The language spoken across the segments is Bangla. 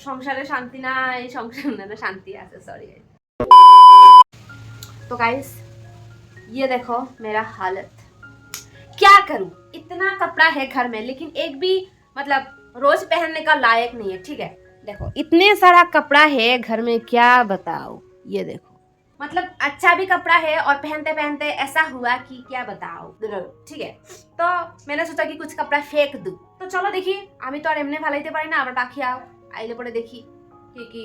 সংসারে शांति ना ये संसार में ना शांति আছে सॉरी। तो गाइस ये देखो मेरा हालत, क्या करूं, इतना कपड़ा है घर में लेकिन एक भी मतलब रोज पहनने का लायक नहीं है। ठीक है देखो इतने सारा कपड़ा है घर में, क्या बताओ। ये देखो मतलब अच्छा भी कपड़ा है और पहनते पहनते ऐसा हुआ कि क्या बताओ। ठीक है तो मैंने सोचा कि कुछ कपड़ा फेंक दूं। तो चलो देखी আমি তো আর এমনি ফালাইতে পারি না, আবার বাকি আইলে পরে দেখি কি কি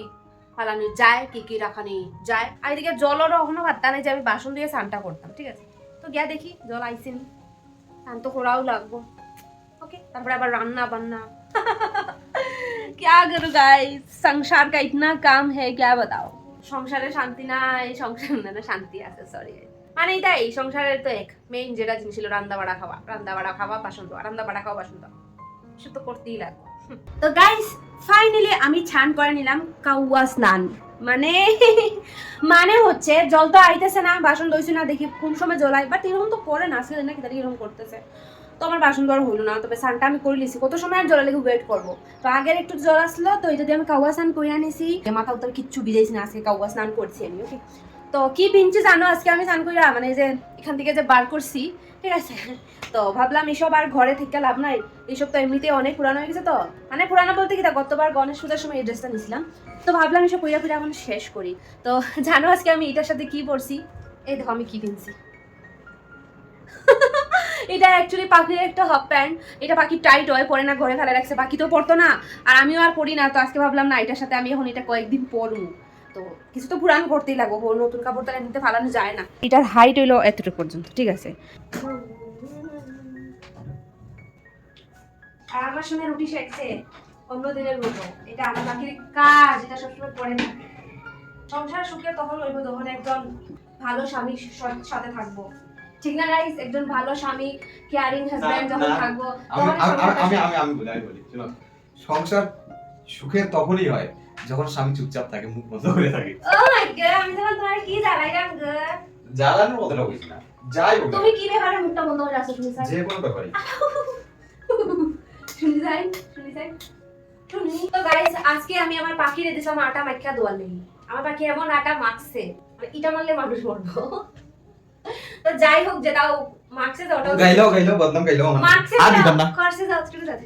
ফালানো যায় কি কি রাখানি যায়। আর এদিকে জলেরও এখনো ভাত্তা নেই যে আমি বাসন দিয়ে স্নানটা করতাম। ঠিক আছে তো গিয়া দেখি জল আইসেনি, স্নান তো করাও লাগবো। ओके তারপরে আবার রান্না বান্না क्या करूं गाइस, संसार का इतना काम है क्या बताओ। সংসারে শান্তি না এই সংসার না শান্তি আছে সরি। মানে এটাই সংসারের তো এক মেইন যেটা জিনিস ছিল রান্না বাড়া খাওয়া বাসন ধোয়া, রান্না বাড়া খাওয়া বাসন ধোয়া, সে তো করতেই লাগবে। তো গাইস ফাইনালি আমি ছান করে নিলাম কাউয়া স্নান। মানে মানে হচ্ছে জল তো আইতেছে না, বাসন ধুইছি না, দেখি কোন সময় জল আই, বাট এরকম তো করে না আজকে নাকি তারা এরকম করতেছে। তো আমার বাসন ধোয়া হইলো না, তবে স্নানটা আমি করে লিছি, কত সময় আর জলের লেগে ওয়েট করবো। তো আগের একটু জল আসলো তো এটা দিয়ে আমি কাউয়া স্নান করে আনিছি, মাথা উত্তর কিচ্ছু ভিজাইছি না, আজকে কাউয়া স্নান করছি আমি। ওকে তো কি পিনছি জানো আজকে আমি স্নান কইরা, মানে যে এখান থেকে যে বার করছি ঠিক আছে। তো ভাবলাম এসব আর ঘরে থেকে লাভ নাই, এইসব তো এমনিতে অনেক পুরানো হয়ে গেছে। তো মানে পুরানো বলতে কি গতবার গণেশ পূজার সময় এই ড্রেসটা নিয়েছিলাম, তো ভাবলাম এসব পুজা পুজা এখন শেষ করি। তো জানো আজকে আমি এটার সাথে কি পরছি, এই দেখো আমি কি কিনছি। এটা অ্যাকচুয়ালি পাখির একটা হাফ প্যান্ট, এটা পাখি টাইট হয় পরে না ঘরে ফেলে রাখছে, পাখি তো পরতো না আর আমিও আর পরি না। তো আজকে ভাবলাম না এটার সাথে আমি এখন এটা কয়েকদিন পরবো, তো কিছু তো পুরান করতেই লাগবো, নতুন কাপড় তাহলে নিতে ফালানো যায় না। এটার হাইট হইলো এতটুকু পর্যন্ত ঠিক আছে। আর আমার সঙ্গে রুটি শেখছে অন্য দিনের মতো, এটা আমার পাখির কাজ, এটা সবসময় পরে থাকে। সংসার সুখে তখন হইব যখন একজন ভালো স্বামীর সাথে থাকবো, ঠিক না গাইস? একজন ভালো স্বামী কেয়ারিং হাজবেন্ড যখন থাকবো আমি বলি শোনো, সংসার সুখের তখনই হয় যখন স্বামী চুপচাপ থাকে, মুখ বন্ধ করে থাকে। ও মাই গড আমি তখন তোমার কি জ্বালাইলাম গো। জ্বালানোর কথাটা বলছি না, যাই হোক তুমি কি ব্যাপারে মুখটা বন্ধ করে রাখছো তুমি স্যার? যে কোনো ব্যাপারে শুনি যাই শুনি। তো গাইস আজকে আমি আমার পাখিরে দিছিলাম আটা মাখা দোয়ার লাগি, আমার পাখি এমন আটা মাখছে এটা মারলে মানুষ মরবো। তো যাই হোক যেটাও মাখছে তো ওটাও গাইলো বদনাম গাইলো मार्क्स আর দিতাম না। करसे जाओ जाते।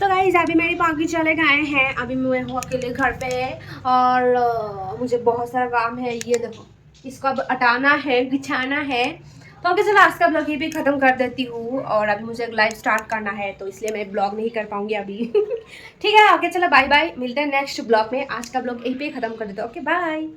तो गाइस अभी मेरी पाखी चले गए हैं, अभी मैं हूँ अकेले घर पे और मुझे बहुत सारा काम है। ये देखो इसको अब हटाना है, बिछाना है। तो ओके चलो आज का ब्लॉग ये भी ख़त्म कर देती हूँ और अभी मुझे एक लाइव स्टार्ट करना है तो इसलिए मैं ब्लॉग नहीं कर पाऊंगी अभी। ठीक है ओके चलो बाय बाय, मिलते हैं नेक्स्ट ब्लॉग में। आज का ब्लॉग यहीं पे ख़त्म कर देते हैं, ओके बाय।